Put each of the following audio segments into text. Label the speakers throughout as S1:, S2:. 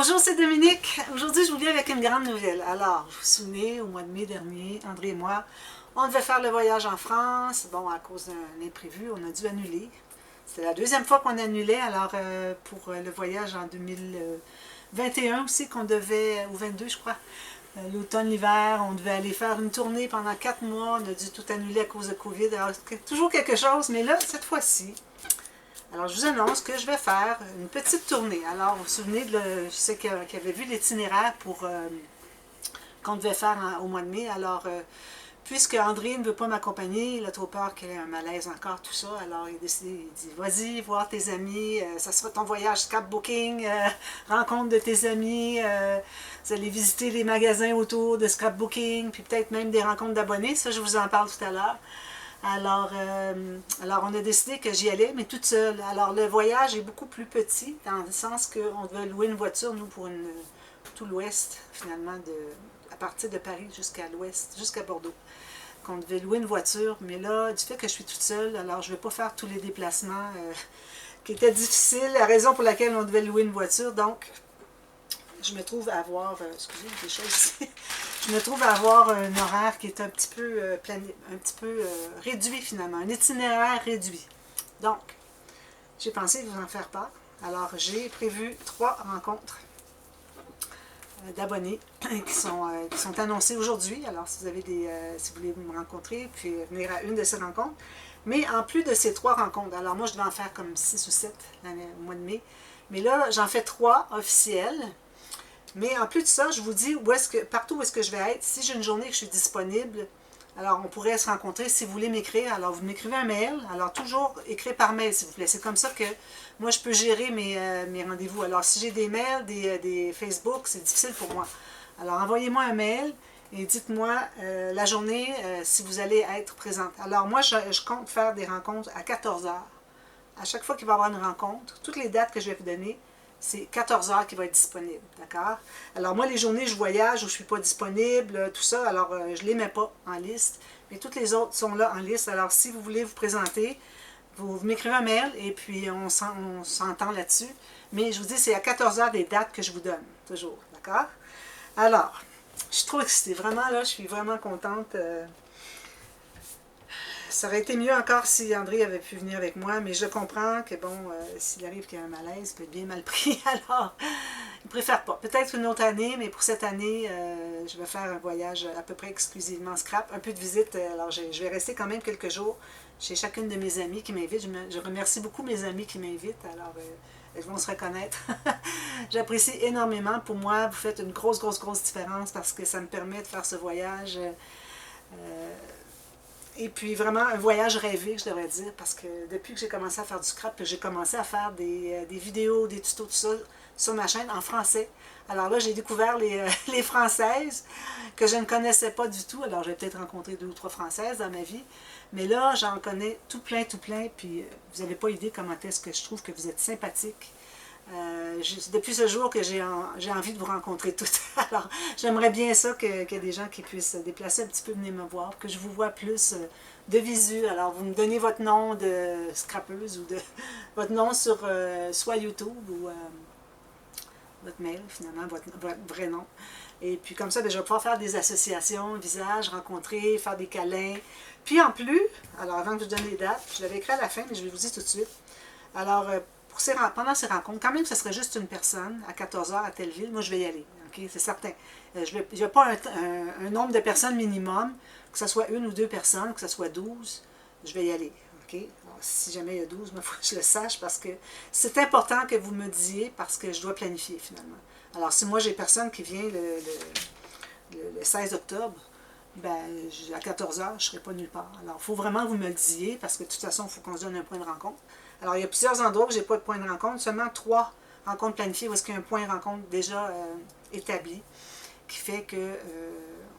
S1: Bonjour, c'est Dominique. Aujourd'hui, je vous viens avec une grande nouvelle. Alors, vous vous souvenez, au mois de mai dernier, André et moi, on devait faire le voyage en France. Bon, à cause d'un imprévu, on a dû annuler. C'était la deuxième fois qu'on annulait. Alors, pour le voyage en 2021 aussi, qu'on devait, ou 22, je crois, l'automne, l'hiver, on devait aller faire une tournée pendant 4 mois. On a dû tout annuler à cause de COVID. Alors, toujours quelque chose, mais là, cette fois-ci, alors, je vous annonce que je vais faire une petite tournée. Alors, vous vous souvenez, je sais qu'il y avait vu l'itinéraire pour qu'on devait faire au mois de mai. Alors, puisque André ne veut pas m'accompagner, il a trop peur qu'il y ait un malaise encore, tout ça. Alors, il a décidé, il dit, vas-y, voir tes amis, ça sera ton voyage scrapbooking, rencontre de tes amis, vous allez visiter les magasins autour de scrapbooking, puis peut-être même des rencontres d'abonnés. Ça, je vous en parle tout à l'heure. Alors, on a décidé que j'y allais, mais toute seule. Alors, le voyage est beaucoup plus petit, dans le sens qu'on devait louer une voiture, nous, pour tout l'ouest, finalement, à partir de Paris jusqu'à l'ouest, jusqu'à Bordeaux. Qu'on devait louer une voiture, mais là, du fait que je suis toute seule, alors je ne vais pas faire tous les déplacements qui étaient difficiles, la raison pour laquelle on devait louer une voiture. Donc, je me trouve à avoir, excusez, des choses ici. Je me trouve à avoir un horaire qui est un petit peu, réduit finalement, un itinéraire réduit. Donc, j'ai pensé vous en faire part. Alors, j'ai prévu 3 rencontres d'abonnés qui sont annoncées aujourd'hui. Alors, si vous avez si vous voulez me rencontrer, puis venir à une de ces rencontres. Mais en plus de ces 3 rencontres, alors moi, je devais en faire comme 6 ou 7 au mois de mai. Mais là, j'en fais 3 officielles. Mais en plus de ça, je vous dis partout où est-ce que je vais être, si j'ai une journée que je suis disponible, alors on pourrait se rencontrer si vous voulez m'écrire. Alors vous m'écrivez un mail, alors toujours écrire par mail s'il vous plaît. C'est comme ça que moi je peux gérer mes rendez-vous. Alors si j'ai des mails, des Facebook, c'est difficile pour moi. Alors envoyez-moi un mail et dites-moi la journée si vous allez être présente. Alors moi je compte faire des rencontres à 14 heures. À chaque fois qu'il va y avoir une rencontre, toutes les dates que je vais vous donner, c'est 14 heures qui va être disponible, d'accord? Alors moi, les journées, je voyage où je ne suis pas disponible, tout ça, alors je ne les mets pas en liste, mais toutes les autres sont là en liste. Alors si vous voulez vous présenter, vous m'écrivez un mail et puis on s'entend là-dessus. Mais je vous dis, c'est à 14 heures des dates que je vous donne, toujours, d'accord? Alors, je suis trop excitée, vraiment là, je suis vraiment contente. Ça aurait été mieux encore si André avait pu venir avec moi, mais je comprends que, bon, s'il arrive qu'il y a un malaise, il peut être bien mal pris, alors il ne préfère pas. Peut-être une autre année, mais pour cette année, je vais faire un voyage à peu près exclusivement scrap, un peu de visite, alors je vais rester quand même quelques jours chez chacune de mes amies qui m'invitent. Je remercie beaucoup mes amies qui m'invitent, alors elles vont se reconnaître. J'apprécie énormément. Pour moi, vous faites une grosse, grosse, grosse différence parce que ça me permet de faire ce voyage. Et puis vraiment un voyage rêvé, je devrais dire, parce que depuis que j'ai commencé à faire du scrap, j'ai commencé à faire des vidéos, des tutos, tout ça, sur ma chaîne en français. Alors là, j'ai découvert les Françaises que je ne connaissais pas du tout. Alors j'ai peut-être rencontré 2 ou 3 Françaises dans ma vie. Mais là, j'en connais tout plein, puis vous n'avez pas idée comment est-ce que je trouve que vous êtes sympathique. Depuis ce jour que j'ai envie de vous rencontrer toutes. Alors, j'aimerais bien ça qu'il y ait des gens qui puissent se déplacer un petit peu, venir me voir, que je vous vois plus de visu. Alors, vous me donnez votre nom de scrapeuse ou votre nom sur soit YouTube ou votre mail, finalement, votre vrai nom. Et puis comme ça, je vais pouvoir faire des associations, visage, rencontrer, faire des câlins. Puis en plus, alors avant que je donne les dates, je l'avais écrit à la fin, mais je vais vous dire tout de suite. Alors, pendant ces rencontres, quand même, ce serait juste une personne à 14 heures à telle ville, moi je vais y aller, ok, c'est certain. Je n'ai pas un nombre de personnes minimum, que ce soit 1 ou 2 personnes, que ce soit 12, je vais y aller, ok. Alors, si jamais il y a 12, il faut que je le sache parce que c'est important que vous me disiez parce que je dois planifier finalement. Alors si moi j'ai personne qui vient le 16 octobre, ben, à 14 heures, je ne serai pas nulle part. Alors, il faut vraiment que vous me le disiez, parce que de toute façon, il faut qu'on se donne un point de rencontre. Alors, il y a plusieurs endroits où je n'ai pas de point de rencontre, seulement 3 rencontres planifiées où est-ce qu'il y a un point de rencontre déjà établi, qui fait que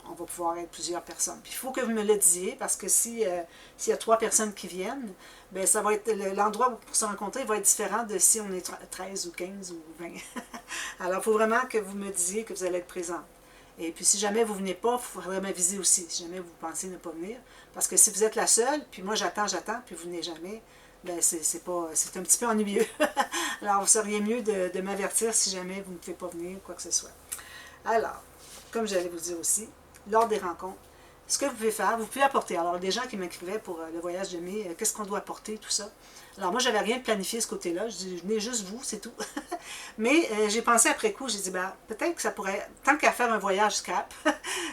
S1: on va pouvoir être plusieurs personnes. Puis il faut que vous me le disiez, parce que s'il y a 3 personnes qui viennent, ben ça va être l'endroit pour se rencontrer va être différent de si on est 13 ou 15 ou 20. Alors, il faut vraiment que vous me disiez que vous allez être présent. Et puis si jamais vous ne venez pas, il faudrait m'aviser aussi, si jamais vous pensez ne pas venir. Parce que si vous êtes la seule, puis moi j'attends, puis vous ne venez jamais, ben c'est un petit peu ennuyeux. Alors, vous seriez mieux de m'avertir si jamais vous ne pouvez pas venir, quoi que ce soit. Alors, comme j'allais vous dire aussi, lors des rencontres, ce que vous pouvez faire, vous pouvez apporter. Alors, des gens qui m'écrivaient pour le voyage de mai, qu'est-ce qu'on doit apporter, tout ça. Alors, moi, j'avais rien de planifié ce côté-là. Je dis, venez juste vous, c'est tout. Mais j'ai pensé après coup, j'ai dit, ben, peut-être que ça pourrait, tant qu'à faire un voyage scrap,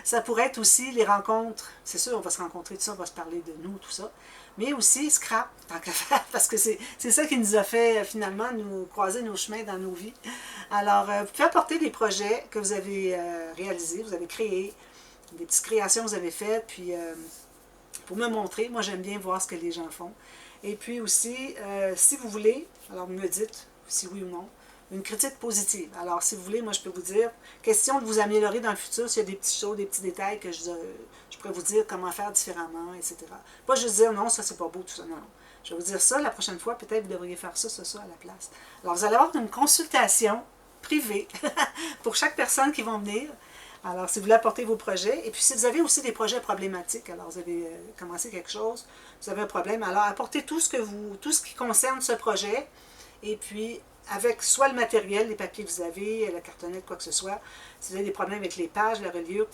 S1: ça pourrait être aussi les rencontres. C'est sûr, on va se rencontrer, tout ça, on va se parler de nous, tout ça. Mais aussi scrap, tant qu'à faire, parce que c'est ça qui nous a fait finalement nous croiser nos chemins dans nos vies. Alors, vous pouvez apporter des projets que vous avez réalisés, vous avez créés, des petites créations que vous avez faites, puis pour me montrer, moi j'aime bien voir ce que les gens font. Et puis aussi, si vous voulez, alors vous me dites si oui ou non, une critique positive. Alors si vous voulez, moi je peux vous dire, question de vous améliorer dans le futur, s'il y a des petites choses, des petits détails que je pourrais vous dire comment faire différemment, etc. Pas juste dire non, ça c'est pas beau, tout ça, non. Je vais vous dire ça, la prochaine fois, peut-être vous devriez faire ça, ça à la place. Alors vous allez avoir une consultation privée pour chaque personne qui va venir. Alors, si vous voulez apporter vos projets, et puis si vous avez aussi des projets problématiques, alors vous avez commencé quelque chose, vous avez un problème, alors apportez tout ce qui concerne ce projet, et puis avec soit le matériel, les papiers que vous avez, la cartonnette, quoi que ce soit, si vous avez des problèmes avec les pages, la reliure,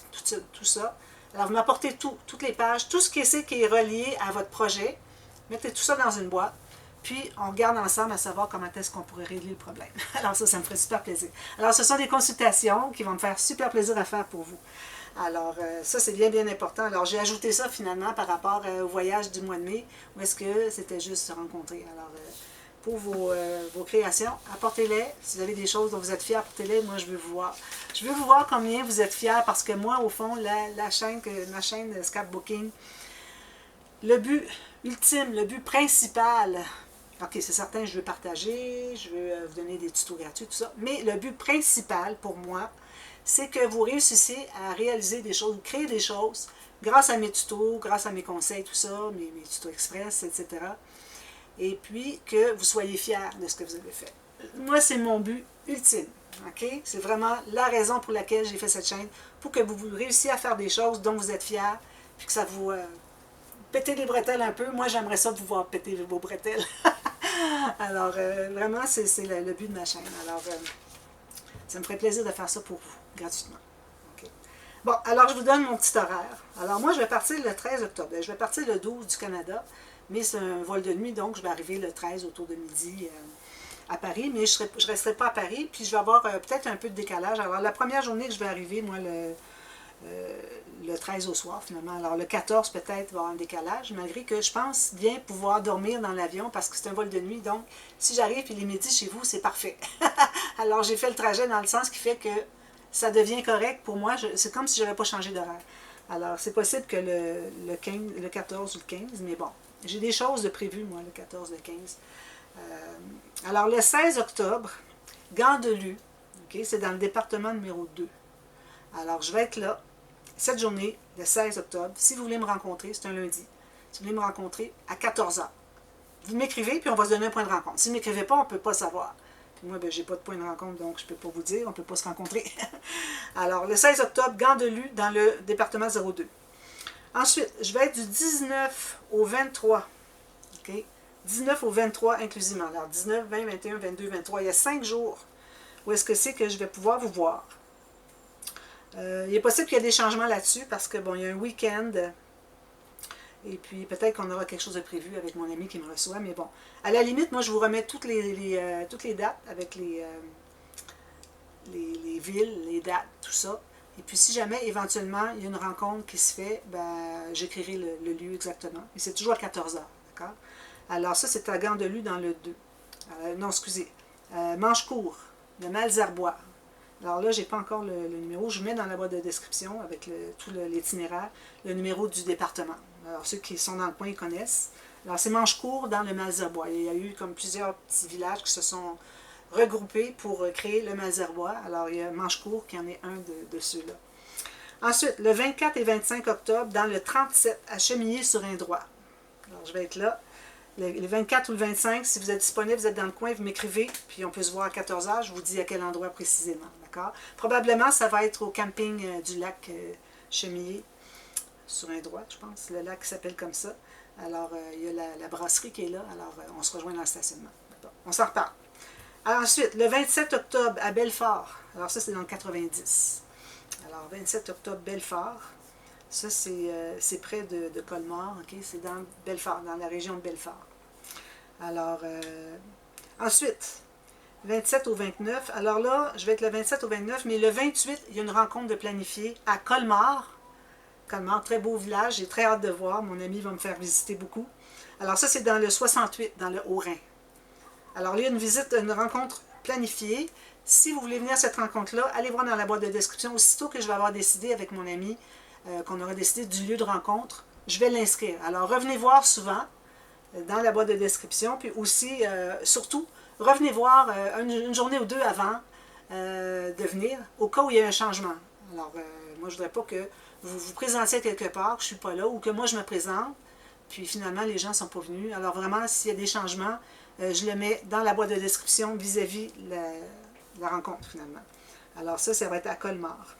S1: tout ça, alors vous m'apportez toutes les pages, tout ce qui est relié à votre projet, mettez tout ça dans une boîte, puis on regarde ensemble à savoir comment est-ce qu'on pourrait régler le problème. Alors ça me ferait super plaisir. Alors ce sont des consultations qui vont me faire super plaisir à faire pour vous. Alors ça c'est bien bien important. Alors j'ai ajouté ça finalement par rapport au voyage du mois de mai, où est-ce que c'était juste se rencontrer. Alors pour vos créations, apportez-les. Si vous avez des choses dont vous êtes fiers, apportez-les. Moi je veux vous voir. Je veux vous voir combien vous êtes fiers, parce que moi au fond, ma chaîne Scrapbooking, le but ultime, le but principal, ok, c'est certain, je veux partager, je veux vous donner des tutos gratuits, tout ça, mais le but principal pour moi, c'est que vous réussissiez à réaliser des choses, créer des choses, grâce à mes tutos, grâce à mes conseils, tout ça, mes tutos express, etc. Et puis que vous soyez fiers de ce que vous avez fait. Moi, c'est mon but ultime, ok? C'est vraiment la raison pour laquelle j'ai fait cette chaîne, pour que vous réussissiez à faire des choses dont vous êtes fiers, puis que ça vous... péter les bretelles un peu. Moi, j'aimerais ça pouvoir péter vos bretelles. Alors, vraiment, c'est le but de ma chaîne. Alors, ça me ferait plaisir de faire ça pour vous, gratuitement. Okay. Bon, alors, je vous donne mon petit horaire. Alors, moi, je vais partir le 13 octobre. Je vais partir le 12 du Canada, mais c'est un vol de nuit, donc je vais arriver le 13 autour de midi à Paris, mais je ne resterai pas à Paris, puis je vais avoir peut-être un peu de décalage. Alors, la première journée que je vais arriver, moi, le 13 au soir, finalement. Alors, le 14, peut-être, va y avoir un décalage, malgré que je pense bien pouvoir dormir dans l'avion, parce que c'est un vol de nuit. Donc, si j'arrive et les midis chez vous, c'est parfait. Alors, j'ai fait le trajet dans le sens qui fait que ça devient correct pour moi. C'est comme si je n'avais pas changé d'horaire. Alors, c'est possible que le 14 ou le 15, mais bon, j'ai des choses de prévues, moi, le 14, le 15. Alors, le 16 octobre, Gandelue, okay, c'est dans le département numéro 2. Alors, je vais être là, cette journée, le 16 octobre. Si vous voulez me rencontrer, c'est un lundi. Si vous voulez me rencontrer, à 14 h. Vous m'écrivez, puis on va se donner un point de rencontre. Si vous ne m'écrivez pas, on ne peut pas savoir. Puis moi, ben, je n'ai pas de point de rencontre, donc je ne peux pas vous dire, on ne peut pas se rencontrer. Alors, le 16 octobre, Gandelue, dans le département 02. Ensuite, je vais être du 19 au 23. OK? 19 au 23 inclusivement. Alors, 19, 20, 21, 22, 23. Il y a 5 jours où est-ce que c'est que je vais pouvoir vous voir. Il est possible qu'il y ait des changements là-dessus parce que, bon, il y a un week-end et puis peut-être qu'on aura quelque chose de prévu avec mon ami qui me reçoit, mais bon. À la limite, moi, je vous remets toutes les dates avec les villes, les dates, tout ça. Et puis, si jamais, éventuellement, il y a une rencontre qui se fait, ben, j'écrirai le lieu exactement. Et c'est toujours à 14 h, d'accord? Alors, ça, c'est à Gandelue dans le 2. Non, excusez. Manchecourt, de Malzerbois. Alors là, je n'ai pas encore le numéro. Je mets dans la boîte de description avec tout l'itinéraire, le numéro du département. Alors, ceux qui sont dans le coin, ils connaissent. Alors, c'est Manchecourt dans le Malzerbois. Il y a eu comme plusieurs petits villages qui se sont regroupés pour créer le Malzerbois. Alors, il y a Manchecourt qui en est un de ceux-là. Ensuite, le 24 et 25 octobre, dans le 37, à Chemillé-sur-Indrois. Alors, je vais être là. Le 24 ou le 25, si vous êtes disponible, vous êtes dans le coin, vous m'écrivez, puis on peut se voir à 14 h, je vous dis à quel endroit précisément, d'accord? Probablement, ça va être au camping du lac Chemillé. sur un droit, je pense. Le lac s'appelle comme ça. Alors, il y a la brasserie qui est là. Alors, on se rejoint dans le stationnement. Bon, on s'en reparle. Alors, ensuite, le 27 octobre à Belfort. Alors, ça, c'est dans le 90. Alors, 27 octobre, Belfort. Ça, c'est près de Colmar. Okay? C'est dans Belfort, dans la région de Belfort. Alors, ensuite, 27 au 29. Alors là, je vais être le 27 au 29, mais le 28, il y a une rencontre de planifier à Colmar. Colmar, très beau village, j'ai très hâte de voir. Mon ami va me faire visiter beaucoup. Alors ça, c'est dans le 68, dans le Haut-Rhin. Alors il y a une rencontre planifiée. Si vous voulez venir à cette rencontre-là, allez voir dans la boîte de description. Aussitôt que je vais avoir décidé avec mon ami, qu'on aura décidé du lieu de rencontre, je vais l'inscrire. Alors revenez voir souvent dans la boîte de description, puis aussi, surtout, revenez voir une journée ou deux avant de venir, au cas où il y a un changement. Alors, moi, je ne voudrais pas que vous vous présentiez quelque part, que je ne suis pas là, ou que moi, je me présente, puis finalement, les gens ne sont pas venus. Alors, vraiment, s'il y a des changements, je le mets dans la boîte de description vis-à-vis la rencontre, finalement. Alors, ça va être à Colmar.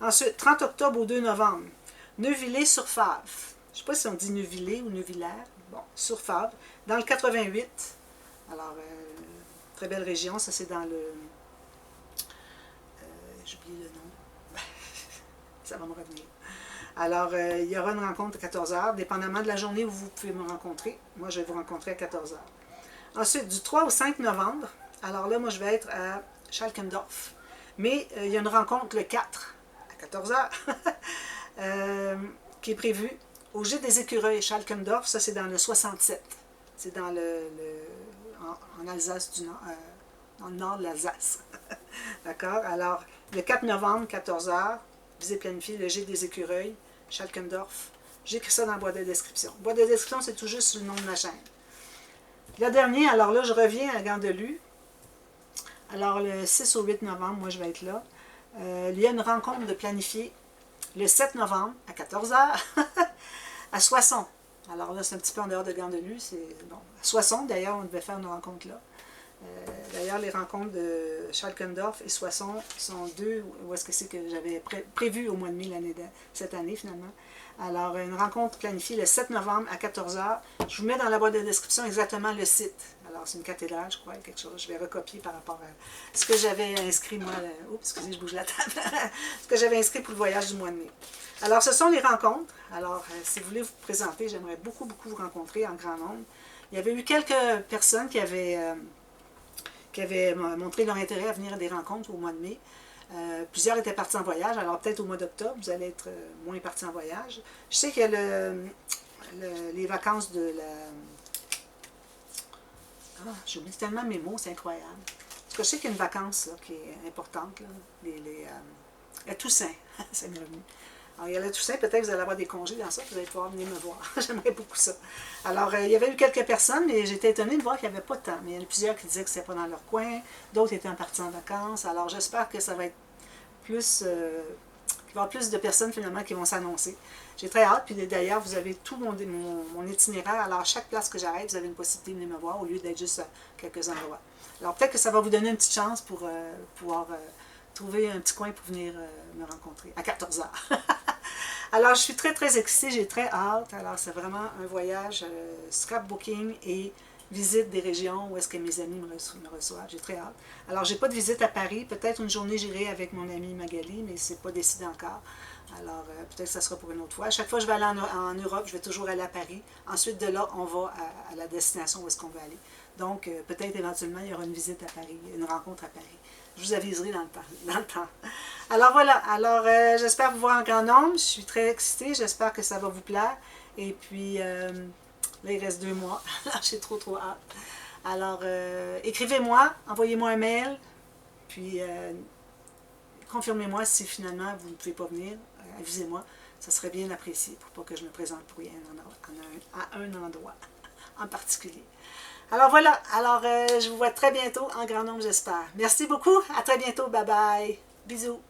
S1: Ensuite, 30 octobre au 2 novembre, Neuvillers-sur-Fave. Je ne sais pas si on dit Neuvillers ou Neuvillers. Bon, sur Fave, dans le 88. Alors, très belle région, ça c'est dans le... j'oublie le nom. Ça va me revenir. Alors, il y aura une rencontre à 14 h, dépendamment de la journée où vous pouvez me rencontrer. Moi, je vais vous rencontrer à 14 h. Ensuite, du 3 au 5 novembre, alors là, moi, je vais être à Schalkendorf. Mais il y a une rencontre le 4 à 14 h qui est prévue au Gîte des Écureuils, Schalkendorf. Ça, c'est dans le 67. C'est dans en Alsace du Nord, dans le nord de l'Alsace. D'accord? Alors, le 4 novembre, 14 h, visite planifiée, le Gîte des Écureuils, Schalkendorf. J'écris ça dans la boîte de description. La boîte de description, c'est tout juste le nom de ma chaîne. Le dernier, alors là, je reviens à Gandelu. Alors, le 6 au 8 novembre, moi, je vais être là. Il y a une rencontre de planifier le 7 novembre à 14 h à Soissons. Alors là, c'est un petit peu en dehors de Gandelu. Bon, à Soissons, d'ailleurs, on devait faire une rencontre là. D'ailleurs, les rencontres de Schalkendorf et Soissons sont deux, où est-ce que c'est que j'avais prévu au mois de mai cette année, finalement. Alors, une rencontre planifiée le 7 novembre à 14 h. Je vous mets dans la boîte de description exactement le site. Alors, c'est une cathédrale, je crois, quelque chose. Je vais recopier par rapport à ce que j'avais inscrit, moi. Oups, excusez, je bouge la table. Ce que j'avais inscrit pour le voyage du mois de mai. Alors, ce sont les rencontres. Alors, si vous voulez vous présenter, j'aimerais beaucoup, beaucoup vous rencontrer en grand nombre. Il y avait eu quelques personnes qui avaient montré leur intérêt à venir à des rencontres au mois de mai. Plusieurs étaient partis en voyage, alors peut-être au mois d'octobre, vous allez être moins partis en voyage. Je sais qu'il y a les vacances de la... Ah, j'oublie tellement mes mots, c'est incroyable. Parce que je sais qu'il y a une vacance là, qui est importante, là, la Toussaint, ça m'est revenu. Alors, il y a la Toussaint, peut-être que vous allez avoir des congés dans ça, vous allez pouvoir venir me voir. J'aimerais beaucoup ça. Alors, il y avait eu quelques personnes, mais j'étais étonnée de voir qu'il n'y avait pas de temps. Mais il y en a plusieurs qui disaient que c'était pas dans leur coin, d'autres étaient partis en vacances. Alors, j'espère que ça va être plus... qu'il va y avoir plus de personnes, finalement, qui vont s'annoncer. J'ai très hâte. Puis d'ailleurs, vous avez tout mon itinéraire. Alors, à chaque place que j'arrête, vous avez une possibilité de venir me voir, au lieu d'être juste à quelques endroits. Alors, peut-être que ça va vous donner une petite chance pour pouvoir... trouver un petit coin pour venir me rencontrer à 14 h. Alors, je suis très, très excitée, j'ai très hâte. Alors, c'est vraiment un voyage scrapbooking et visite des régions où est-ce que mes amis me reçoivent. J'ai très hâte. Alors, j'ai pas de visite à Paris. Peut-être une journée, j'irai avec mon amie Magali, mais c'est pas décidé encore. Alors, peut-être que ça sera pour une autre fois. À chaque fois que je vais aller en Europe, je vais toujours aller à Paris. Ensuite, de là, on va à la destination où est-ce qu'on veut aller. Donc, peut-être éventuellement, il y aura une visite à Paris, une rencontre à Paris. Je vous aviserai dans le temps. Alors voilà, alors j'espère vous voir en grand nombre. Je suis très excitée, j'espère que ça va vous plaire. Et puis, là, il reste 2 mois. Alors, j'ai trop hâte. Alors, écrivez-moi, envoyez-moi un mail. Puis, confirmez-moi si finalement vous ne pouvez pas venir. Avisez-moi, ça serait bien apprécié pour pas que je me présente pour rien à un endroit en particulier. Alors voilà, alors je vous vois très bientôt en grand nombre, j'espère. Merci beaucoup, à très bientôt, bye bye, bisous.